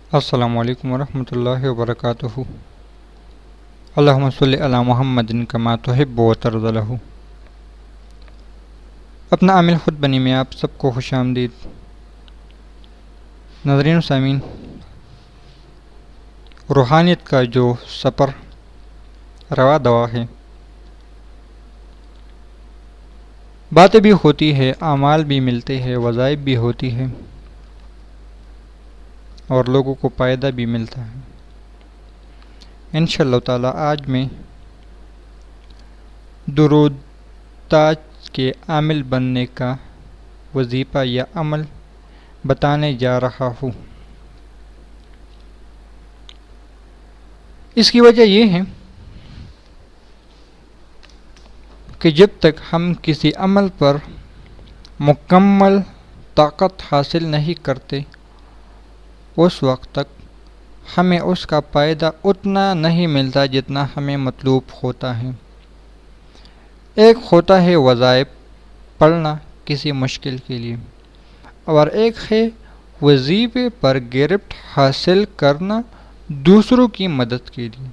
السلام علیکم ورحمۃ اللہ وبرکاتہ۔ اللہم صلی علی محمد کما تحب و ترضی لہ۔ اپنا عامل خود بنی میں آپ سب کو خوش آمدید۔ ناظرین و سامعین، روحانیت کا جو سفر روا دوا ہے، باتیں بھی ہوتی ہے، اعمال بھی ملتے ہیں، وظائف بھی ہوتی ہے اور لوگوں کو فائدہ بھی ملتا ہے۔ انشاءاللہ تعالی آج میں درود تاج کے عامل بننے کا وظیفہ یا عمل بتانے جا رہا ہوں۔ اس کی وجہ یہ ہے کہ جب تک ہم کسی عمل پر مکمل طاقت حاصل نہیں کرتے، اس وقت تک ہمیں اس کا فائدہ اتنا نہیں ملتا جتنا ہمیں مطلوب ہوتا ہے۔ ایک ہوتا ہے وظائف پڑھنا کسی مشکل کے لیے، اور ایک ہے وظیفے پر گرفت حاصل کرنا دوسروں کی مدد کے لیے۔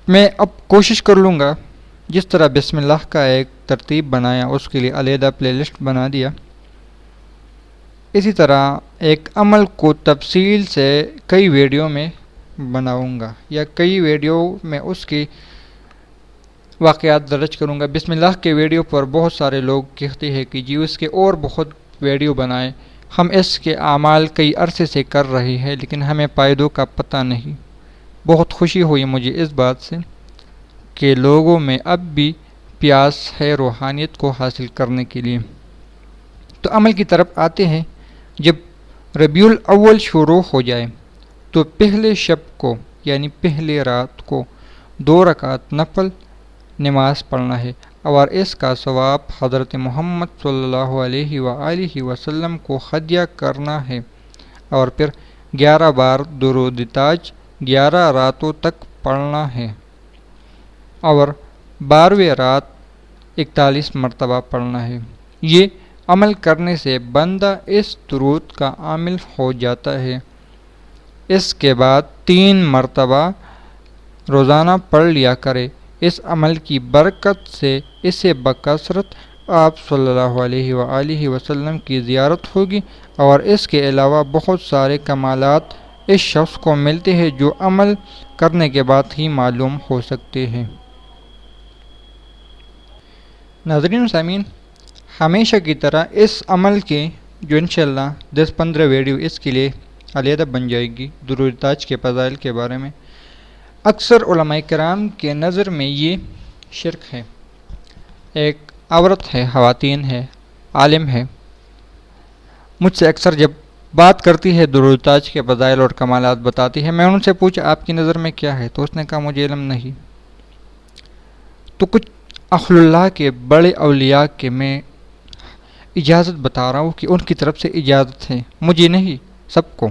میں اب کوشش کر لوں گا، جس طرح بسم اللہ کا ایک ترتیب بنایا، اس کے لیے علیحدہ پلے لسٹ بنا دیا، اسی طرح ایک عمل کو تفصیل سے کئی ویڈیو میں بناؤں گا، یا کئی ویڈیو میں اس کی واقعات درج کروں گا۔ بسم اللہ کے ویڈیو پر بہت سارے لوگ کہتے ہیں کہ جی اس کے اور بہت ویڈیو بنائے، ہم اس کے اعمال کئی عرصے سے کر رہے ہیں لیکن ہمیں فائدوں کا پتہ نہیں۔ بہت خوشی ہوئی مجھے اس بات سے کہ لوگوں میں اب بھی پیاس ہے روحانیت کو حاصل کرنے کے لیے۔ تو عمل کی طرف آتے ہیں۔ جب ربیع الاول شروع ہو جائے تو پہلے شب کو یعنی پہلے رات کو 2 رکعت نفل نماز پڑھنا ہے، اور اس کا ثواب حضرت محمد صلی اللہ علیہ وآلہ وسلم کو ہدیہ کرنا ہے، اور پھر 11 بار درود تاج 11 راتوں تک پڑھنا ہے، اور 12ویں رات 41 مرتبہ پڑھنا ہے۔ یہ عمل کرنے سے بندہ اس درود کا عامل ہو جاتا ہے۔ اس کے بعد 3 مرتبہ روزانہ پڑھ لیا کرے۔ اس عمل کی برکت سے اسے بکثرت آپ صلی اللہ علیہ وآلہ وسلم کی زیارت ہوگی، اور اس کے علاوہ بہت سارے کمالات اس شخص کو ملتے ہیں جو عمل کرنے کے بعد ہی معلوم ہو سکتے ہیں۔ ناظرین و سامعین، ہمیشہ کی طرح اس عمل کے جو انشاءاللہ 10-15 ویڈیو اس کے لیے علیحدہ بن جائے گی درود تاج کے فضائل کے بارے میں، اکثر علماء کرام کے نظر میں یہ شرک ہے۔ ایک عورت ہے، خواتین ہے، عالم ہے، مجھ سے اکثر جب بات کرتی ہے درود تاج کے فضائل اور کمالات بتاتی ہے، میں ان سے پوچھا آپ کی نظر میں کیا ہے، تو اس نے کہا مجھے علم نہیں۔ تو کچھ اہل اللہ کے بڑے اولیاء کے میں اجازت بتا رہا ہوں کہ ان کی طرف سے اجازت ہے، مجھے نہیں، سب کو۔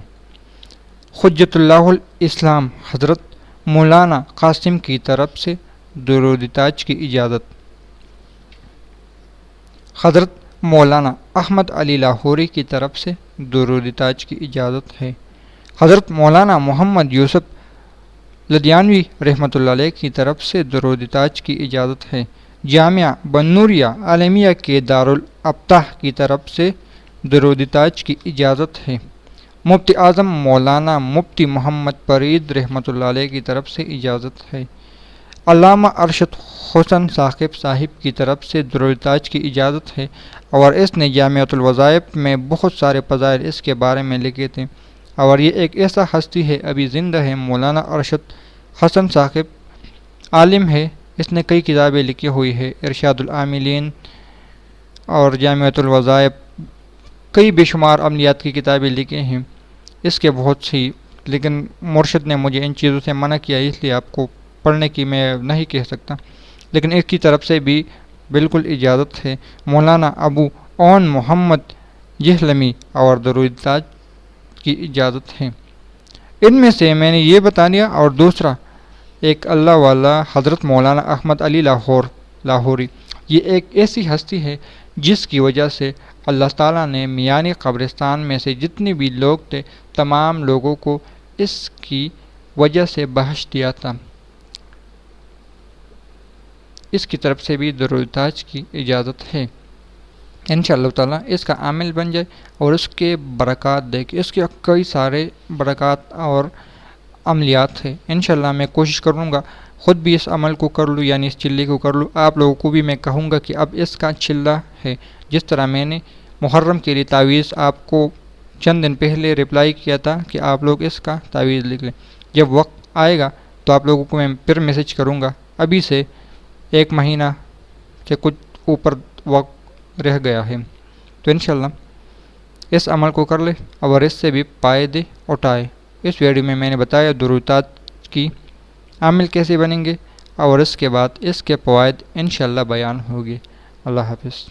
حجت اللہ الاسلام حضرت مولانا قاسم کی طرف سے درود تاج کی اجازت، حضرت مولانا احمد علی لاہوری کی طرف سے درود تاج کی اجازت ہے، حضرت مولانا محمد یوسف لدھیانوی رحمۃ اللہ علیہ کی طرف سے درود تاج کی اجازت ہے، جامعہ بنوریہ عالمیہ کے دارالفتح کی طرف سے درود تاج کی اجازت ہے، مفتی اعظم مولانا مفتی محمد فرید رحمۃ اللہ علیہ کی طرف سے اجازت ہے، علامہ ارشد حسن ثاقب صاحب کی طرف سے درود تاج کی اجازت ہے، اور اس نے جامعۃ الوظائف میں بہت سارے فضائل اس کے بارے میں لکھے تھے، اور یہ ایک ایسا ہستی ہے ابھی زندہ ہے، مولانا ارشد حسن ثاقب عالم ہے، اس نے کئی کتابیں لکھی ہوئی ہے، ارشاد العاملین اور جامعۃ الوظائف، کئی بے شمار عملیات کی کتابیں لکھی ہیں اس کے بہت سی، لیکن مرشد نے مجھے ان چیزوں سے منع کیا، اس لیے آپ کو پڑھنے کی میں نہیں کہہ سکتا، لیکن ایک کی طرف سے بھی بالکل اجازت ہے، مولانا ابو اون محمد جہلمی اور درود تاج کی اجازت ہے۔ ان میں سے میں نے یہ بتا دیا، اور دوسرا ایک اللہ والا حضرت مولانا احمد علی لاہوری، یہ ایک ایسی ہستی ہے جس کی وجہ سے اللہ تعالیٰ نے میانی قبرستان میں سے جتنے بھی لوگ تھے تمام لوگوں کو اس کی وجہ سے بخش دیا تھا۔ اس کی طرف سے بھی درود تاج کی اجازت ہے۔ انشاءاللہ تعالیٰ اس کا عامل بن جائے اور اس کے برکات دیکھ، اس کے کئی سارے برکات اور عملیات ہیں۔ انشاءاللہ میں کوشش کروں گا خود بھی اس عمل کو کر لوں، یعنی اس چلے کو کر لوں۔ آپ لوگوں کو بھی میں کہوں گا کہ اب اس کا چلہ ہے، جس طرح میں نے محرم کے لیے تعویذ آپ کو چند دن پہلے رپلائی کیا تھا کہ آپ لوگ اس کا تعویذ لکھ لیں، جب وقت آئے گا تو آپ لوگوں کو میں پھر میسج کروں گا۔ ابھی سے 1 مہینہ سے کچھ اوپر وقت رہ گیا ہے، تو انشاءاللہ اس عمل کو کر لے اور اس سے بھی فائدے اٹھائے۔ اس ویڈیو میں میں نے بتایا درودات کی عامل کیسے بنیں گے، اور اس کے بعد اس کے فوائد انشاءاللہ بیان ہوگی۔ اللہ حافظ۔